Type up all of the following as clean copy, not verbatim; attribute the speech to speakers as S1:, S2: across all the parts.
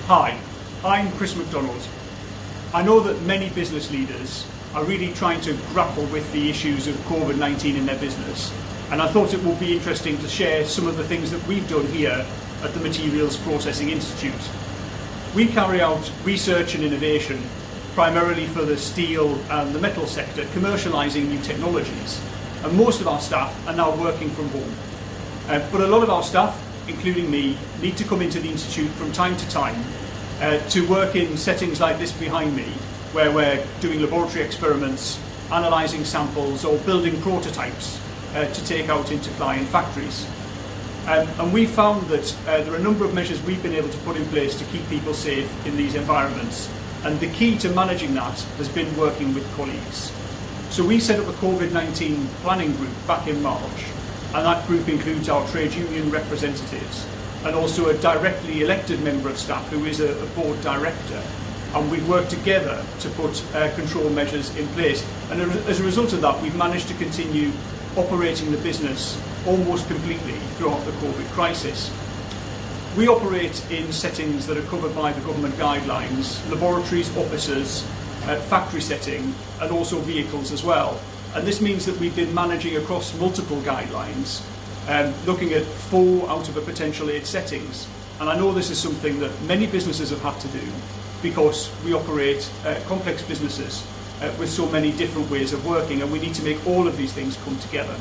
S1: Hi, I'm Chris MacDonald. I know that many business leaders are really trying to grapple with the issues of COVID-19 in their business, and I thought it would be interesting to share some of the things that we've done here at the Materials Processing Institute. We carry out research and innovation primarily for the steel and the metal sector, commercialising new technologies, and most of our staff are now working from home. But a lot of our staff, including me, need to come into the Institute from time to time to work in settings like this behind me, where we're doing laboratory experiments, analysing samples or building prototypes to take out into client factories. And we found that there are a number of measures we've been able to put in place to keep people safe in these environments, and the key to managing that has been working with colleagues. So we set up a COVID-19 planning group back in March, and that group includes our trade union representatives and also a directly elected member of staff who is a board director. And we work together to put control measures in place. And as a result of that, we've managed to continue operating the business almost completely throughout the COVID crisis. We operate in settings that are covered by the government guidelines, laboratories, offices, factory setting, and also vehicles as well. And this means that we've been managing across multiple guidelines, looking at 4 out of a potential 8 settings. And I know this is something that many businesses have had to do because we operate complex businesses with so many different ways of working, and we need to make all of these things come together.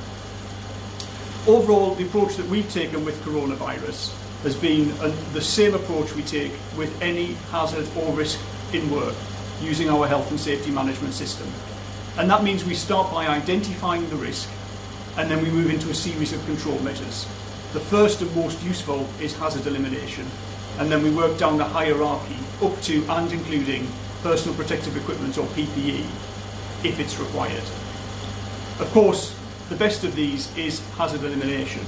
S1: Overall, the approach that we've taken with coronavirus has been the same approach we take with any hazard or risk in work, using our health and safety management system. And that means we start by identifying the risk, and then we move into a series of control measures. The first and most useful is hazard elimination, and then we work down the hierarchy up to and including personal protective equipment or PPE, if it's required. Of course, the best of these is hazard elimination.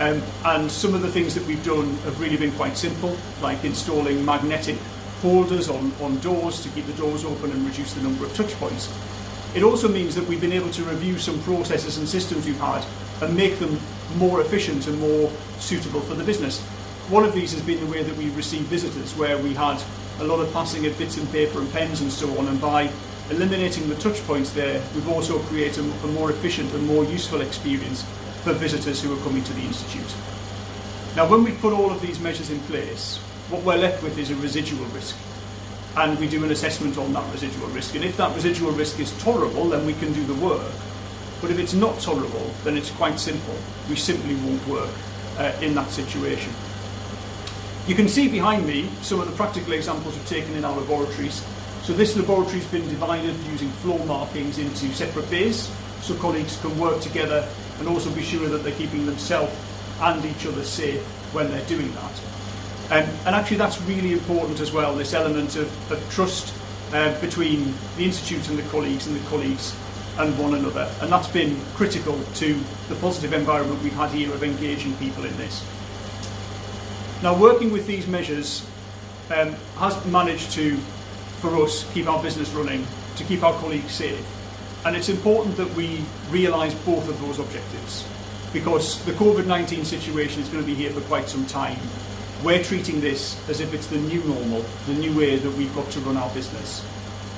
S1: And some of the things that we've done have really been quite simple, like installing magnetic holders on doors to keep the doors open and reduce the number of touch points. It also means that we've been able to review some processes and systems we've had and make them more efficient and more suitable for the business. One of these has been the way that we receive visitors, where we had a lot of passing of bits and paper and pens and so on, and by eliminating the touch points there, we've also created a more efficient and more useful experience for visitors who are coming to the Institute. Now, when we put all of these measures in place, what we're left with is a residual risk. And we do an assessment on that residual risk. And if that residual risk is tolerable, then we can do the work. But if it's not tolerable, then it's quite simple. We simply won't work in that situation. You can see behind me some of the practical examples we've taken in our laboratories. So this laboratory's been divided using floor markings into separate bays, so colleagues can work together and also be sure that they're keeping themselves and each other safe when they're doing that. And actually that's really important as well, this element of trust between the Institute and the colleagues and one another. And that's been critical to the positive environment we've had here of engaging people in this. Now, working with these measures has managed to, for us, keep our business running, to keep our colleagues safe. And it's important that we realise both of those objectives, because the COVID-19 situation is going to be here for quite some time. We're treating this as if it's the new normal, the new way that we've got to run our business.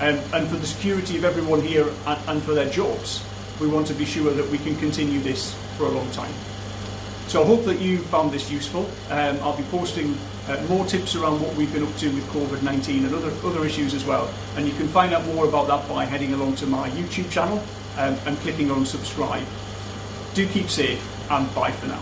S1: And for the security of everyone here and for their jobs, we want to be sure that we can continue this for a long time. So I hope that you found this useful. I'll be posting more tips around what we've been up to with COVID-19 and other issues as well. And you can find out more about that by heading along to my YouTube channel and clicking on subscribe. Do keep safe, and bye for now.